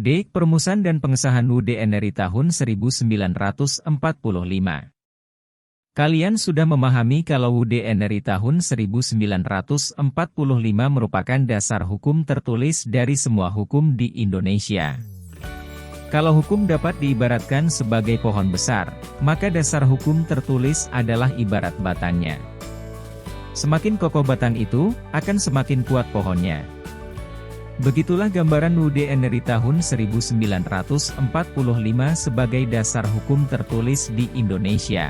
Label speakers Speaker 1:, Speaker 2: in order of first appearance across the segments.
Speaker 1: D. Perumusan dan pengesahan UUD NRI tahun 1945. Kalian sudah memahami kalau UUD NRI tahun 1945 merupakan dasar hukum tertulis dari semua hukum di Indonesia. Kalau hukum dapat diibaratkan sebagai pohon besar, maka dasar hukum tertulis adalah ibarat batangnya. Semakin kokoh batang itu, akan semakin kuat pohonnya. Begitulah gambaran UUD NRI tahun 1945 sebagai dasar hukum tertulis di Indonesia.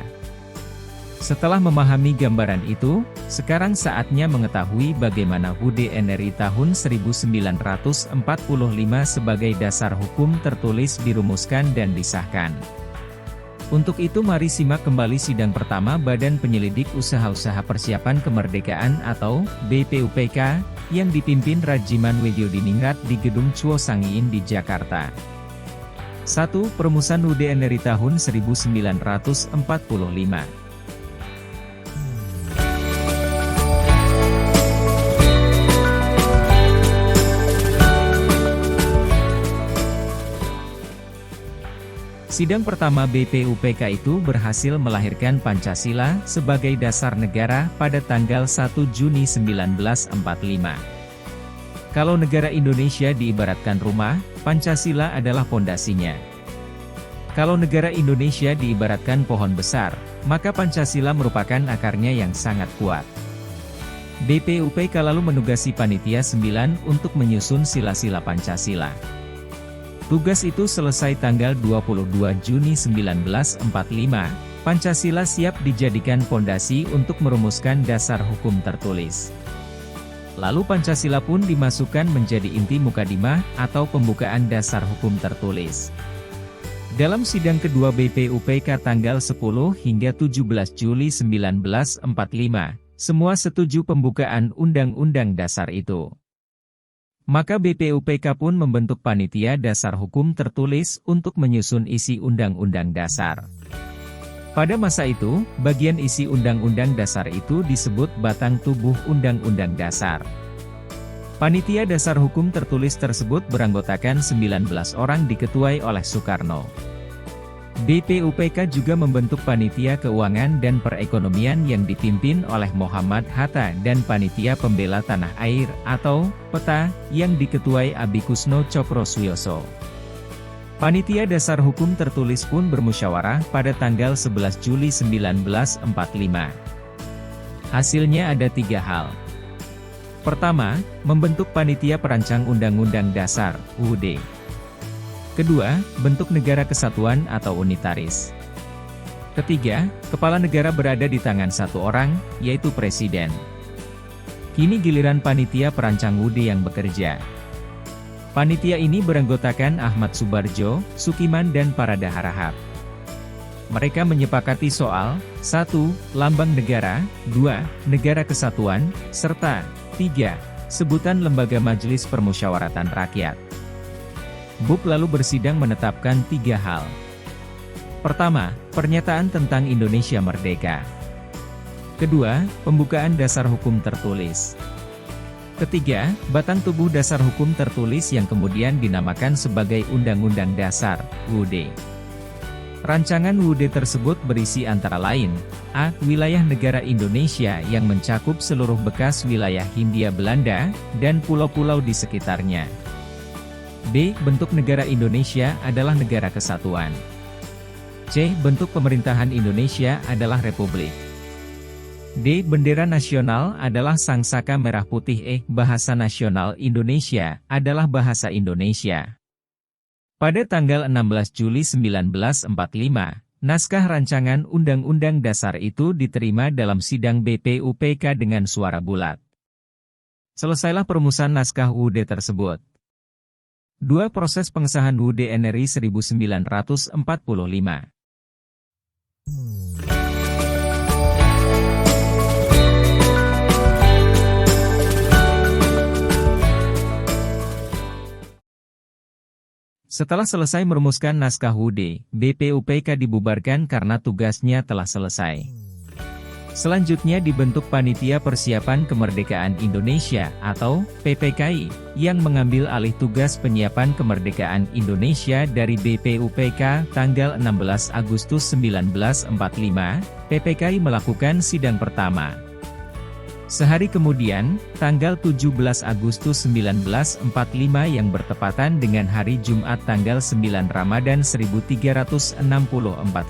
Speaker 1: Setelah memahami gambaran itu, sekarang saatnya mengetahui bagaimana UUD NRI tahun 1945 sebagai dasar hukum tertulis dirumuskan dan disahkan. Untuk itu mari simak kembali sidang pertama Badan Penyelidik Usaha-Usaha Persiapan Kemerdekaan atau BPUPK, yang dipimpin Rajiman Widyodiningrat di Gedung Chuo Sangiin di Jakarta. 1. Perumusan UUD NRI tahun 1945. Sidang pertama BPUPK itu berhasil melahirkan Pancasila sebagai dasar negara pada tanggal 1 Juni 1945. Kalau negara Indonesia diibaratkan rumah, Pancasila adalah pondasinya. Kalau negara Indonesia diibaratkan pohon besar, maka Pancasila merupakan akarnya yang sangat kuat. BPUPK lalu menugasi Panitia 9 untuk menyusun sila-sila Pancasila. Tugas itu selesai tanggal 22 Juni 1945, Pancasila siap dijadikan pondasi untuk merumuskan dasar hukum tertulis. Lalu Pancasila pun dimasukkan menjadi inti mukadimah atau pembukaan dasar hukum tertulis. Dalam sidang kedua BPUPK tanggal 10 hingga 17 Juli 1945, semua setuju pembukaan Undang-Undang Dasar itu. Maka BPUPK pun membentuk Panitia Dasar Hukum Tertulis untuk menyusun isi Undang-Undang Dasar. Pada masa itu, bagian isi Undang-Undang Dasar itu disebut batang tubuh Undang-Undang Dasar. Panitia Dasar Hukum Tertulis tersebut beranggotakan 19 orang diketuai oleh Soekarno. BPUPK juga membentuk Panitia Keuangan dan Perekonomian yang dipimpin oleh Muhammad Hatta dan Panitia Pembela Tanah Air atau PETA yang diketuai Abikusno Cokroswioso. Panitia Dasar Hukum Tertulis pun bermusyawarah pada tanggal 11 Juli 1945. Hasilnya ada 3 hal. Pertama, membentuk Panitia Perancang Undang-Undang Dasar, UUD. Kedua, bentuk negara kesatuan atau unitaris. Ketiga, kepala negara berada di tangan satu orang, yaitu presiden. Kini giliran Panitia Perancang UUD yang bekerja. Panitia ini beranggotakan Ahmad Subarjo, Sukiman dan Parada Harahap. Mereka menyepakati soal 1. Lambang negara, 2. Negara kesatuan, serta 3. Sebutan Lembaga Majelis Permusyawaratan Rakyat. BUP lalu bersidang menetapkan 3 hal. Pertama, pernyataan tentang Indonesia Merdeka. Kedua, pembukaan dasar hukum tertulis. Ketiga, batang tubuh dasar hukum tertulis yang kemudian dinamakan sebagai Undang-Undang Dasar, UUD. Rancangan UUD tersebut berisi antara lain, A. Wilayah negara Indonesia yang mencakup seluruh bekas wilayah Hindia Belanda, dan pulau-pulau di sekitarnya. B. Bentuk negara Indonesia adalah negara kesatuan. C. Bentuk pemerintahan Indonesia adalah republik. D. Bendera nasional adalah sangsaka merah putih. E. Bahasa nasional Indonesia adalah bahasa Indonesia. Pada tanggal 16 Juli 1945, naskah rancangan Undang-Undang Dasar itu diterima dalam sidang BPUPK dengan suara bulat. Selesailah perumusan naskah UUD tersebut. 2. Proses pengesahan UUD NRI 1945. Setelah selesai merumuskan naskah UUD, BPUPK dibubarkan karena tugasnya telah selesai. Selanjutnya dibentuk Panitia Persiapan Kemerdekaan Indonesia atau PPKI, yang mengambil alih tugas penyiapan kemerdekaan Indonesia dari BPUPK tanggal 16 Agustus 1945, PPKI melakukan sidang pertama. Sehari kemudian, tanggal 17 Agustus 1945 yang bertepatan dengan hari Jumat tanggal 9 Ramadan 1364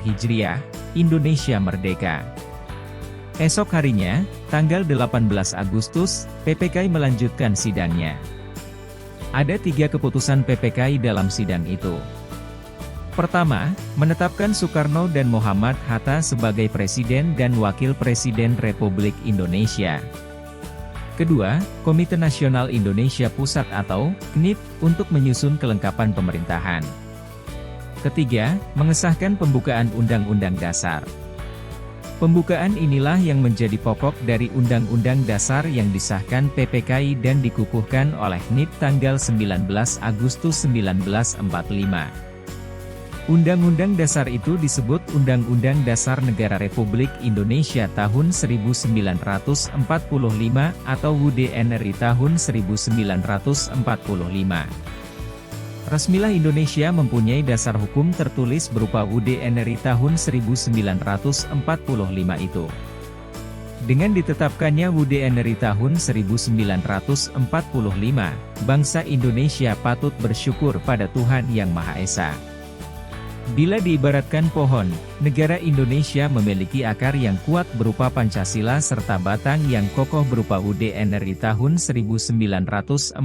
Speaker 1: Hijriah, Indonesia merdeka. Esok harinya, tanggal 18 Agustus, PPKI melanjutkan sidangnya. Ada 3 keputusan PPKI dalam sidang itu. Pertama, menetapkan Soekarno dan Muhammad Hatta sebagai Presiden dan Wakil Presiden Republik Indonesia. Kedua, Komite Nasional Indonesia Pusat atau KNIP, untuk menyusun kelengkapan pemerintahan. Ketiga, mengesahkan pembukaan Undang-Undang Dasar. Pembukaan inilah yang menjadi pokok dari Undang-Undang Dasar yang disahkan PPKI dan dikukuhkan oleh KNIP tanggal 19 Agustus 1945. Undang-Undang Dasar itu disebut Undang-Undang Dasar Negara Republik Indonesia tahun 1945 atau UUD NRI tahun 1945. Resmilah Indonesia mempunyai dasar hukum tertulis berupa UUD NRI tahun 1945 itu. Dengan ditetapkannya UUD NRI tahun 1945, bangsa Indonesia patut bersyukur pada Tuhan Yang Maha Esa. Bila diibaratkan pohon, negara Indonesia memiliki akar yang kuat berupa Pancasila serta batang yang kokoh berupa UUD NRI tahun 1945.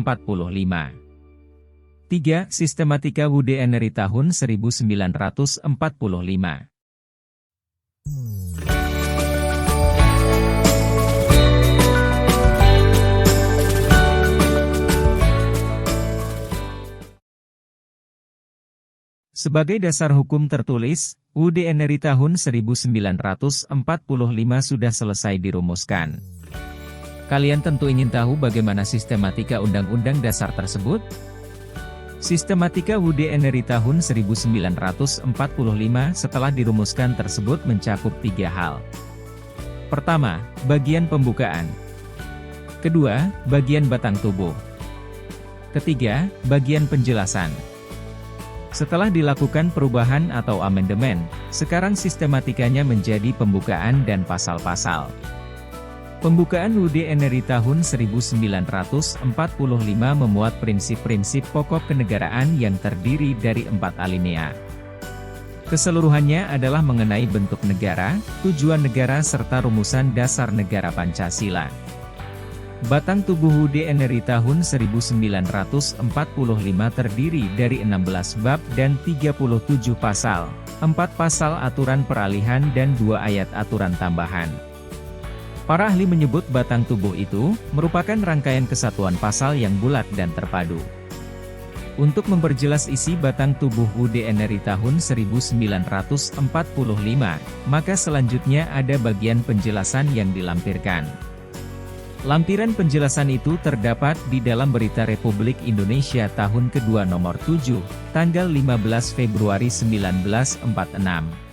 Speaker 1: 3. Sistematika UUD NRI tahun 1945. Sebagai dasar hukum tertulis, UUD NRI tahun 1945 sudah selesai dirumuskan. Kalian tentu ingin tahu bagaimana sistematika Undang-Undang Dasar tersebut? Sistematika UUD NRI tahun 1945 setelah dirumuskan tersebut mencakup 3 hal. Pertama, bagian pembukaan. Kedua, bagian batang tubuh. Ketiga, bagian penjelasan. Setelah dilakukan perubahan atau amandemen, sekarang sistematikanya menjadi pembukaan dan pasal-pasal. Pembukaan UUD NRI tahun 1945 memuat prinsip-prinsip pokok kenegaraan yang terdiri dari 4 alinea. Keseluruhannya adalah mengenai bentuk negara, tujuan negara serta rumusan dasar negara Pancasila. Batang tubuh UUD NRI tahun 1945 terdiri dari 16 bab dan 37 pasal, 4 pasal aturan peralihan dan 2 ayat aturan tambahan. Para ahli menyebut batang tubuh itu merupakan rangkaian kesatuan pasal yang bulat dan terpadu. Untuk memperjelas isi batang tubuh UUD NRI tahun 1945, maka selanjutnya ada bagian penjelasan yang dilampirkan. Lampiran penjelasan itu terdapat di dalam Berita Republik Indonesia tahun kedua nomor 7, tanggal 15 Februari 1946.